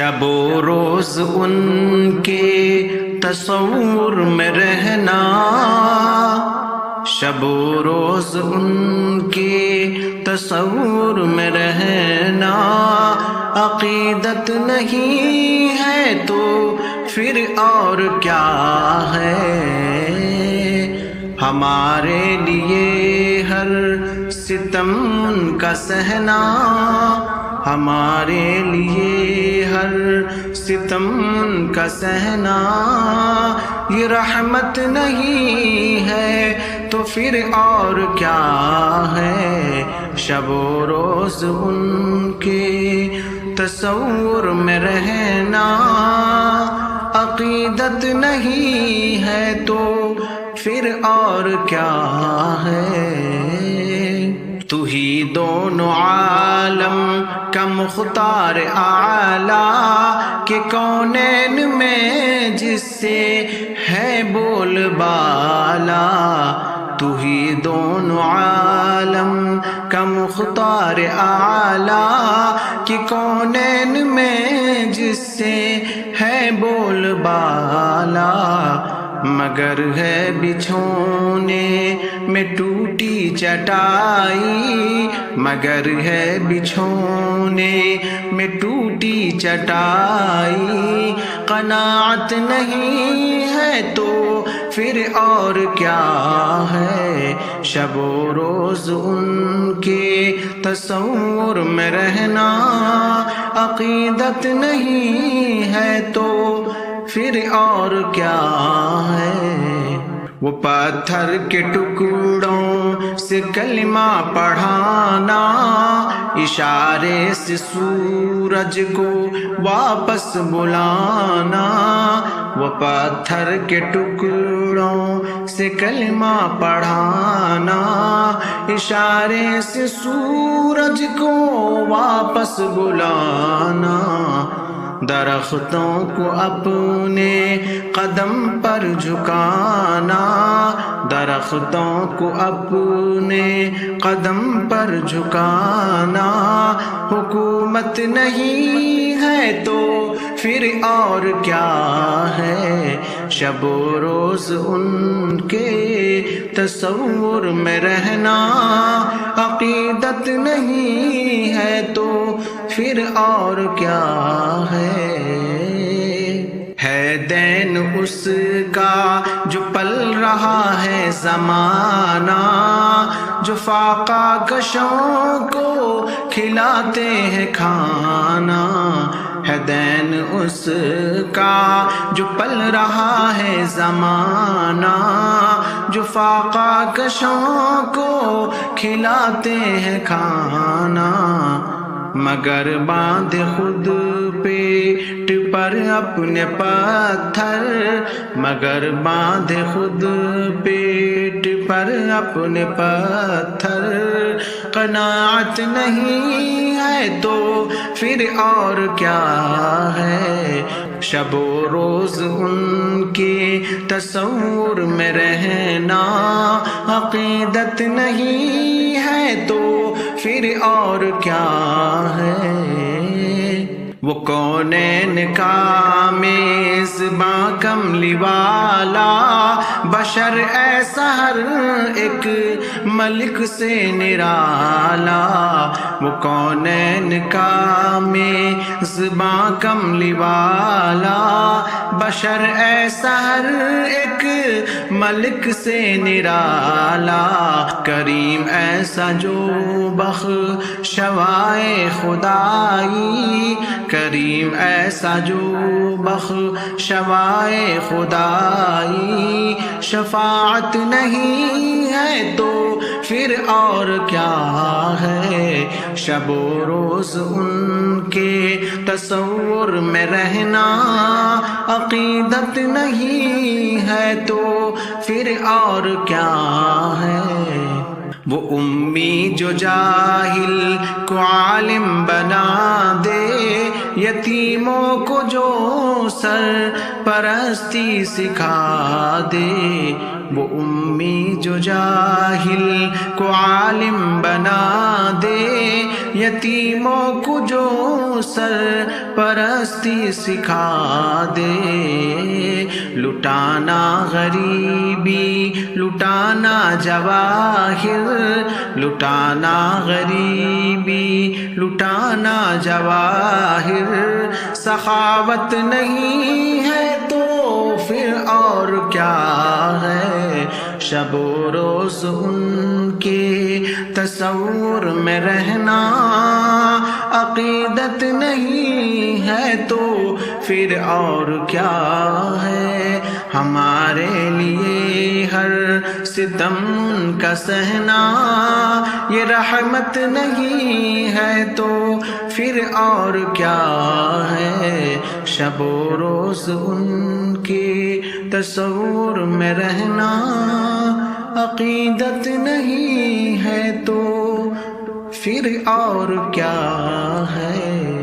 شب و روز ان کے تصور میں رہنا، شب و روز ان کے تصور میں رہنا، عقیدت نہیں ہے تو پھر اور کیا ہے؟ ہمارے لیے ہر ستم ان کا سہنا، ہمارے لیے ہر ستم ان کا سہنا، یہ رحمت نہیں ہے تو پھر اور کیا ہے؟ شب و روز ان کے تصور میں رہنا، عقیدت نہیں ہے تو پھر اور کیا ہے؟ تو ہی دونوں عالم کا مختار اعلیٰ کہ کونین میں جس سے ہے بول بالا، تو ہی دونوں عالم کا مختار اعلیٰ کہ کونین میں جس سے ہے بول بالا، مگر ہے بچھونے میں ٹوٹی چٹائی، مگر ہے بچھونے میں ٹوٹی چٹائی، قناعت نہیں ہے تو پھر اور کیا ہے؟ شب و روز ان کے تصور میں رہنا، عقیدت نہیں ہے تو پھر اور کیا ہے؟ وہ پتھر کے ٹکڑوں سے کلمہ پڑھانا، اشارے سے سورج کو واپس بلانا، وہ پتھر کے ٹکڑوں سے کلمہ پڑھانا، اشارے سے سورج کو واپس بلانا، درختوں کو اپنے قدم پر جھکانا، درختوں کو اپنے قدم پر جھکانا، حکومت نہیں ہے تو پھر اور کیا ہے؟ شب و روز ان کے تصور میں رہنا، عقیدت نہیں ہے تو پھر اور کیا ہے؟ دین اس کا جو پل رہا ہے زمانہ، جو فاقہ کشوں کو کھلاتے ہیں کھانا، ہے دین اس کا جو پل رہا ہے زمانہ، جو فاقہ کشوں کو کھلاتے ہیں کھانا، مگر باندھ خود پیٹ پر اپنے پتھر، مگر باندھ خود پیٹ پر اپنے پتھر، قناعت نہیں ہے تو پھر اور کیا ہے؟ شب و روز ان کے تصور میں رہنا، عقیدت نہیں ہے تو پھر اور کیا ہے؟ وہ کونین کا میزباں کملی والا، بشر ایسا ہر ایک ملک سے نرالا، وہ کونین کا میزباں کملی والا، بشر ایسا ہر ایک ملک سے نرالا، کریم ایسا جو بخشوائے خدائی، کریم ایسا جو بخشوائے خدائی، شفاعت نہیں ہے تو پھر اور کیا ہے؟ شب و روز ان کے تصور میں رہنا، عقیدت نہیں ہے تو پھر اور کیا ہے؟ وہ امی جو جاہل کو عالم بنا دے، یتیموں کو جو سر پرستی سکھا دے، وہ امی جو جاہل کو عالم بنا دے، یتیموں کو جو سرپرستی سکھا دے، لٹانا غریبی لٹانا جواہر، لٹانا غریبی لٹانا جواہر، سخاوت نہیں ہے تو پھر اور کیا ہے؟ شب و روز ان کے تصور میں رہنا، عقیدت نہیں ہے تو پھر اور کیا ہے؟ ہمارے لیے ہر ستم ان کا سہنا، یہ رحمت نہیں ہے تو پھر اور کیا ہے؟ شب و روز ان کے تصور میں رہنا، عقیدت نہیں ہے تو پھر اور کیا ہے؟